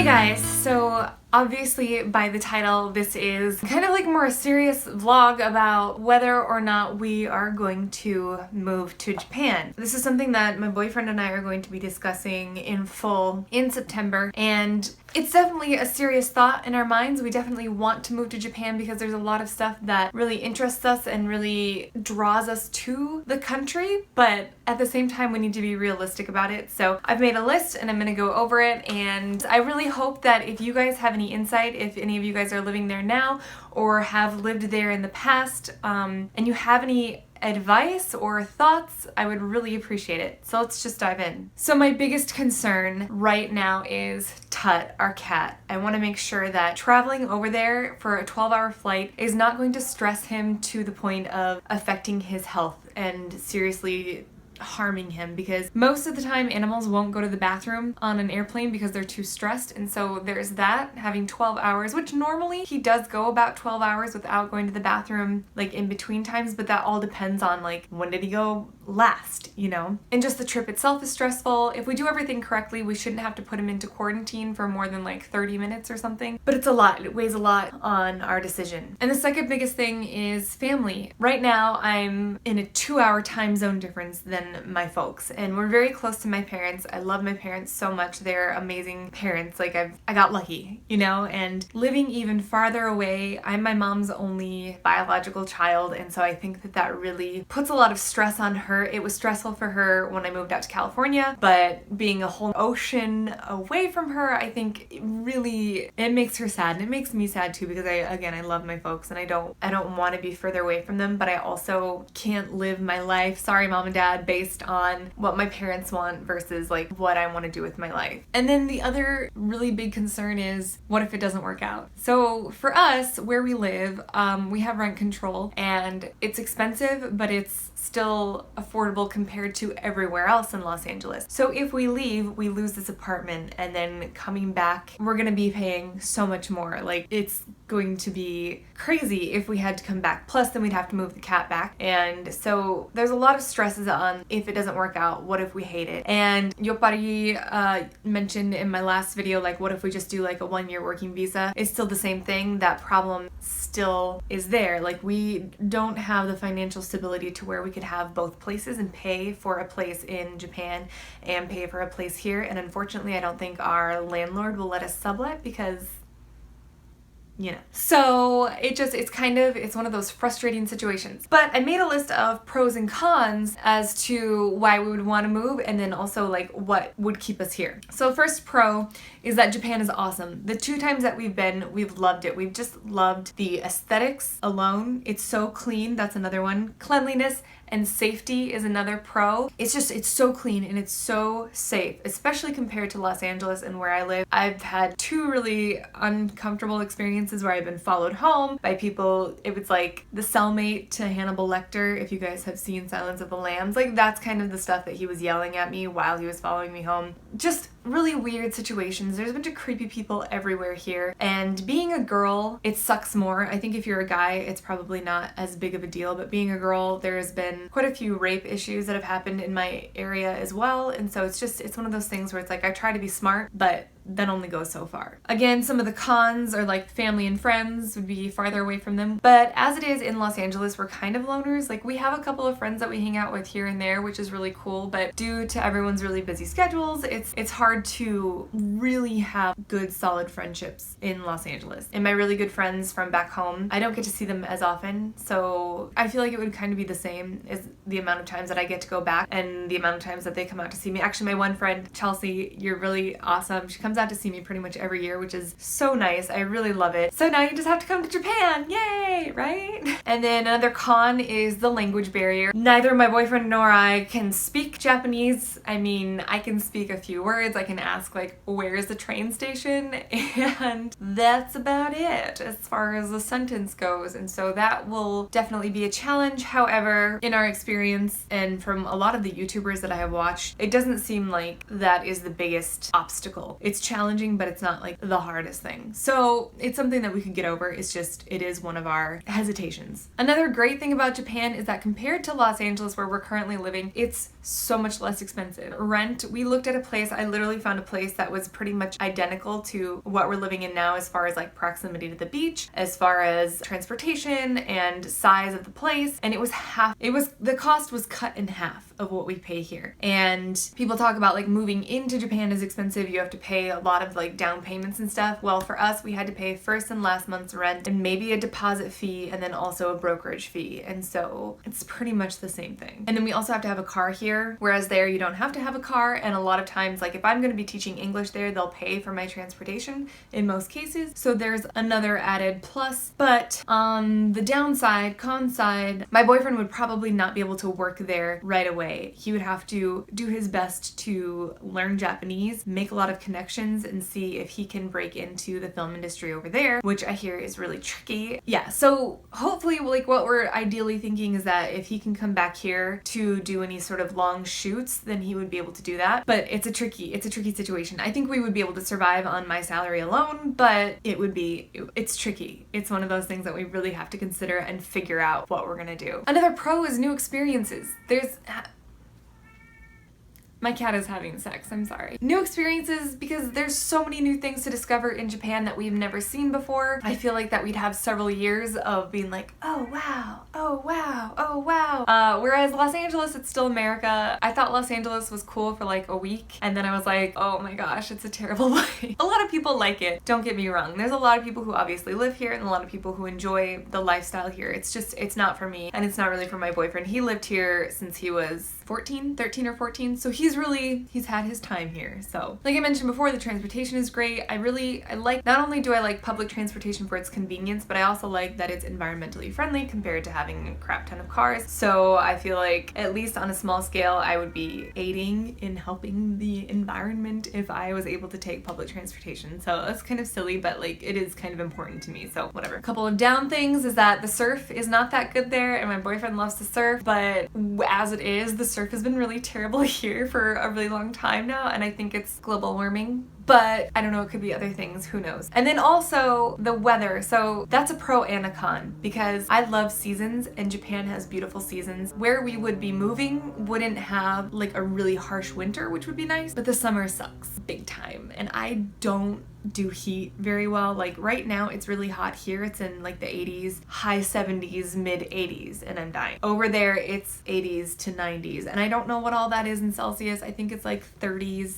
Hey guys, so obviously by the title this is kind of like more a serious vlog about whether or not we are going to move to Japan. This is something that my boyfriend and I are going to be discussing in full in September, and it's definitely a serious thought in our minds. We definitely want to move to Japan because there's a lot of stuff that really interests us and really draws us to the country, but at the same time we need to be realistic about it. So I've made a list and I'm gonna go over it, and I really hope that if you guys have any insight, if any of you guys are living there now or have lived there in the past, and you have any advice or thoughts, I would really appreciate it. So let's just dive in. So my biggest concern right now is Tut, our cat. I want to make sure that traveling over there for a 12-hour flight is not going to stress him to the point of affecting his health and seriously harming him, because most of the time animals won't go to the bathroom on an airplane because they're too stressed. And so there's that, having 12 hours, which normally he does go about 12 hours without going to the bathroom like in between times, but that all depends on like when did he go last, you know? And just the trip itself is stressful. If we do everything correctly, we shouldn't have to put him into quarantine for more than like 30 minutes or something, but it's a lot. It weighs a lot on our decision. And the second biggest thing is family. Right now I'm in a 2-hour time zone difference than my folks, and we're very close to my parents. I love my parents so much. They're amazing parents. Like I got lucky, you know? And living even farther away, I'm my mom's only biological child, and so I think that that really puts a lot of stress on her. It was stressful for her when I moved out to California, but being a whole ocean away from her, I think it makes her sad, and it makes me sad too, because I love my folks and I don't want to be further away from them, but I also can't live my life, sorry mom and dad, based on what my parents want versus like what I want to do with my life. And then the other really big concern is, what if it doesn't work out? So for us, where we live, we have rent control, and it's expensive, but it's still affordable compared to everywhere else in Los Angeles. So if we leave, we lose this apartment, and then coming back, we're gonna be paying so much more. Like, it's going to be crazy if we had to come back. Plus, then we'd have to move the cat back. And so there's a lot of stresses on if it doesn't work out, what if we hate it? And Yopari mentioned in my last video, like, what if we just do like a 1-year working visa? It's still the same thing. That problem still is there. Like, we don't have the financial stability to where we could have both places and pay for a place in Japan and pay for a place here. And unfortunately, I don't think our landlord will let us sublet because, you know. So it's one of those frustrating situations. But I made a list of pros and cons as to why we would want to move, and then also like what would keep us here. So first pro is that Japan is awesome. The 2 times that we've been, we've loved it. We've just loved the aesthetics alone. It's so clean. That's another one. Cleanliness and safety is another pro. It's so clean and it's so safe, especially compared to Los Angeles and where I live. I've had 2 really uncomfortable experiences where I've been followed home by people. It was like the cellmate to Hannibal Lecter, if you guys have seen Silence of the Lambs. Like, that's kind of the stuff that he was yelling at me while he was following me home. Just really weird situations. There's a bunch of creepy people everywhere here, and being a girl, it sucks more. I think if you're a guy, it's probably not as big of a deal, but being a girl, there's been quite a few rape issues that have happened in my area as well, and so it's one of those things where it's like I try to be smart, but that only goes so far. Again, some of the cons are like family and friends would be farther away from them, but as it is in Los Angeles, we're kind of loners. Like, we have a couple of friends that we hang out with here and there, which is really cool, but due to everyone's really busy schedules, it's hard to really have good solid friendships in Los Angeles. And my really good friends from back home, I don't get to see them as often, so I feel like it would kind of be the same as the amount of times that I get to go back and the amount of times that they come out to see me. Actually, my one friend, Chelsea, you're really awesome. She comes out to see me pretty much every year, which is so nice. I really love it. So now you just have to come to Japan. Yay, right? And then another con is the language barrier. Neither my boyfriend nor I can speak Japanese. I mean, I can speak a few words. I can ask like, where's the train station? And that's about it as far as the sentence goes. And so that will definitely be a challenge. However, in our experience and from a lot of the YouTubers that I have watched, it doesn't seem like that is the biggest obstacle. It's challenging, but it's not like the hardest thing. So it's something that we could get over. It's just, it is one of our hesitations. Another great thing about Japan is that compared to Los Angeles, where we're currently living, it's so much less expensive. Rent, we looked at a place, I literally found a place that was pretty much identical to what we're living in now as far as like proximity to the beach, as far as transportation and size of the place, and it was the cost was cut in half of what we pay here. And people talk about like moving into Japan is expensive, you have to pay a lot of like down payments and stuff. Well, for us, we had to pay first and last month's rent and maybe a deposit fee and then also a brokerage fee, and so it's pretty much the same thing. And then we also have to have a car here, whereas there you don't have to have a car, and a lot of times like if I'm going to be teaching English there, they'll pay for my transportation in most cases, so there's another added plus. But on the downside, con side, my boyfriend would probably not be able to work there right away. He would have to do his best to learn Japanese, make a lot of connections, and see if he can break into the film industry over there, which I hear is really tricky. Yeah, so hopefully like what we're ideally thinking is that if he can come back here to do any sort of long shoots, then he would be able to do that. But it's a tricky situation. I think we would be able to survive on my salary alone, but it's tricky. It's one of those things that we really have to consider and figure out what we're gonna do. Another pro is new experiences. My cat is having sex, I'm sorry. New experiences, because there's so many new things to discover in Japan that we've never seen before. I feel like that we'd have several years of being like, oh wow, oh wow, oh wow. Whereas Los Angeles, it's still America. I thought Los Angeles was cool for like a week, and then I was like, oh my gosh, it's a terrible place. A lot of people like it, don't get me wrong. There's a lot of people who obviously live here and a lot of people who enjoy the lifestyle here. It's not for me, and it's not really for my boyfriend. He lived here since he was 13 or 14, so he's had his time here. So like I mentioned before, the transportation is great. I like, not only do I like public transportation for its convenience, but I also like that it's environmentally friendly compared to having a crap ton of cars. So I feel like at least on a small scale, I would be aiding in helping the environment if I was able to take public transportation. So that's kind of silly, but like it is kind of important to me, so whatever. A couple of down things is that the surf is not that good there, and my boyfriend loves to surf, but as it is, the surf has been really terrible here for a really long time now, and I think it's global warming. But I don't know, it could be other things, who knows. And then also the weather. So that's a pro and a con, because I love seasons and Japan has beautiful seasons. Where we would be moving wouldn't have like a really harsh winter, which would be nice, but the summer sucks big time. And I don't do heat very well. Like right now it's really hot here. It's in like the 80s, high 70s, mid 80s, and I'm dying. Over there it's 80s to 90s, and I don't know what all that is in Celsius. I think it's like 30s.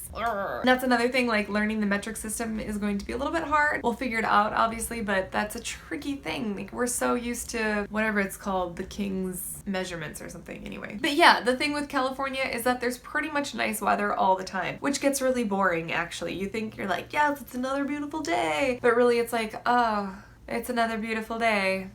That's another thing, like learning the metric system is going to be a little bit hard. We'll figure it out obviously, but that's a tricky thing. Like we're so used to whatever it's called, the king's measurements or something, anyway. But yeah, the thing with California is that there's pretty much nice weather all the time, which gets really boring actually. You think you're like, yes, it's another beautiful day, but really it's like, oh, it's another beautiful day.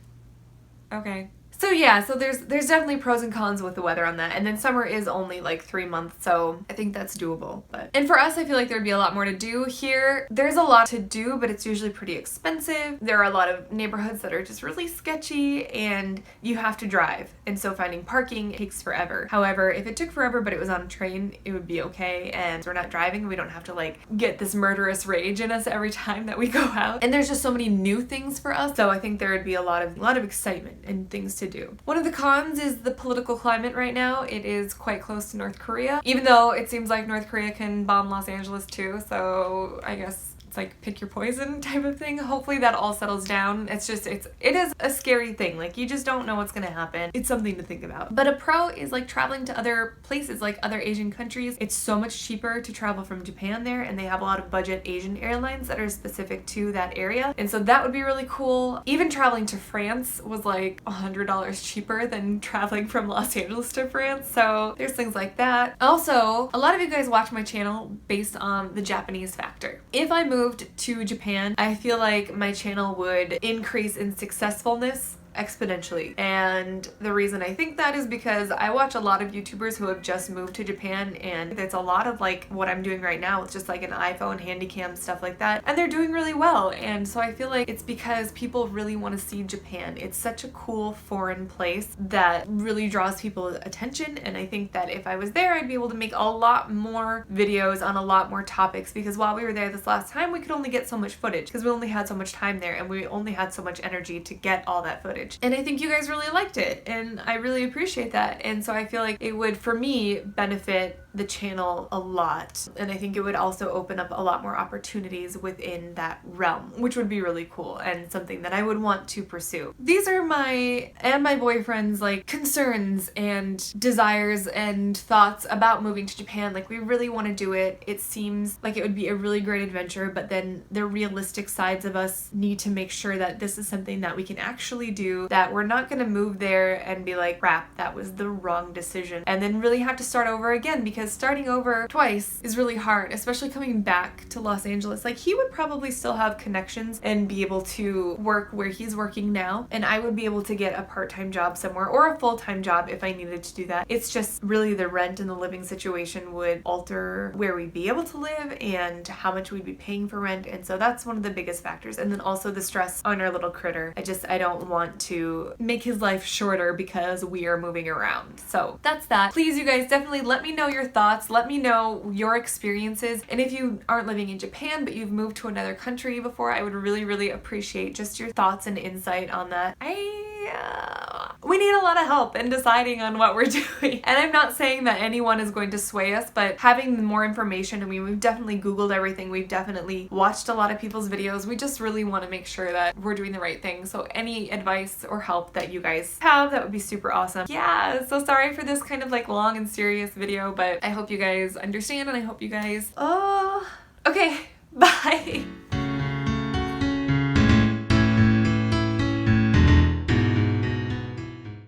Okay. So yeah, so there's definitely pros and cons with the weather on that. And then summer is only like 3 months, so I think that's doable. And for us, I feel like there'd be a lot more to do here. There's a lot to do, but it's usually pretty expensive. There are a lot of neighborhoods that are just really sketchy and you have to drive. And so finding parking takes forever. However, if it took forever but it was on a train, it would be okay. And we're not driving, we don't have to like get this murderous rage in us every time that we go out. And there's just so many new things for us. So I think there would be a lot of excitement and things to do. One of the cons is the political climate right now. It is quite close to North Korea, even though it seems like North Korea can bomb Los Angeles too, so I guess it's like pick your poison type of thing. Hopefully that all settles down. It is a scary thing. Like you just don't know what's gonna happen. It's something to think about. But a pro is like traveling to other places, like other Asian countries. It's so much cheaper to travel from Japan there, and they have a lot of budget Asian airlines that are specific to that area. And so that would be really cool. Even traveling to France was like $100 cheaper than traveling from Los Angeles to France. So there's things like that. Also, a lot of you guys watch my channel based on the Japanese factor. If I moved to Japan, I feel like my channel would increase in successfulness exponentially. And the reason I think that is because I watch a lot of YouTubers who have just moved to Japan, and there's a lot of like what I'm doing right now with just like an iPhone, handy cam, stuff like that, and they're doing really well. And so I feel like it's because people really want to see Japan. It's such a cool foreign place that really draws people's attention, and I think that if I was there, I'd be able to make a lot more videos on a lot more topics, because while we were there this last time, we could only get so much footage because we only had so much time there and we only had so much energy to get all that footage. footage. And I think you guys really liked it, and I really appreciate that. And so I feel like it would, for me, benefit the channel a lot. And I think it would also open up a lot more opportunities within that realm, which would be really cool and something that I would want to pursue. These are my and my boyfriend's like concerns and desires and thoughts about moving to Japan. Like, we really want to do it. It seems like it would be a really great adventure, but then the realistic sides of us need to make sure that this is something that we can actually do, that we're not going to move there and be like, crap, that was the wrong decision, and then really have to start over again, because starting over twice is really hard, especially coming back to Los Angeles. Like, he would probably still have connections and be able to work where he's working now, and I would be able to get a part-time job somewhere or a full-time job if I needed to do that. It's just really the rent and the living situation would alter where we'd be able to live and how much we'd be paying for rent, and so that's one of the biggest factors. And then also the stress on our little critter. I don't want to make his life shorter because we are moving around. So that's that. Please, you guys, definitely let me know your thoughts. Let me know your experiences. And if you aren't living in Japan but you've moved to another country before, I would really, really appreciate just your thoughts and insight on that. We need a lot of help in deciding on what we're doing. And I'm not saying that anyone is going to sway us, but having more information, I mean, we've definitely Googled everything. We've definitely watched a lot of people's videos. We just really want to make sure that we're doing the right thing. So any advice or help that you guys have, that would be super awesome. Yeah, so sorry for this kind of like long and serious video, but I hope you guys understand, and I hope you guys, okay, bye.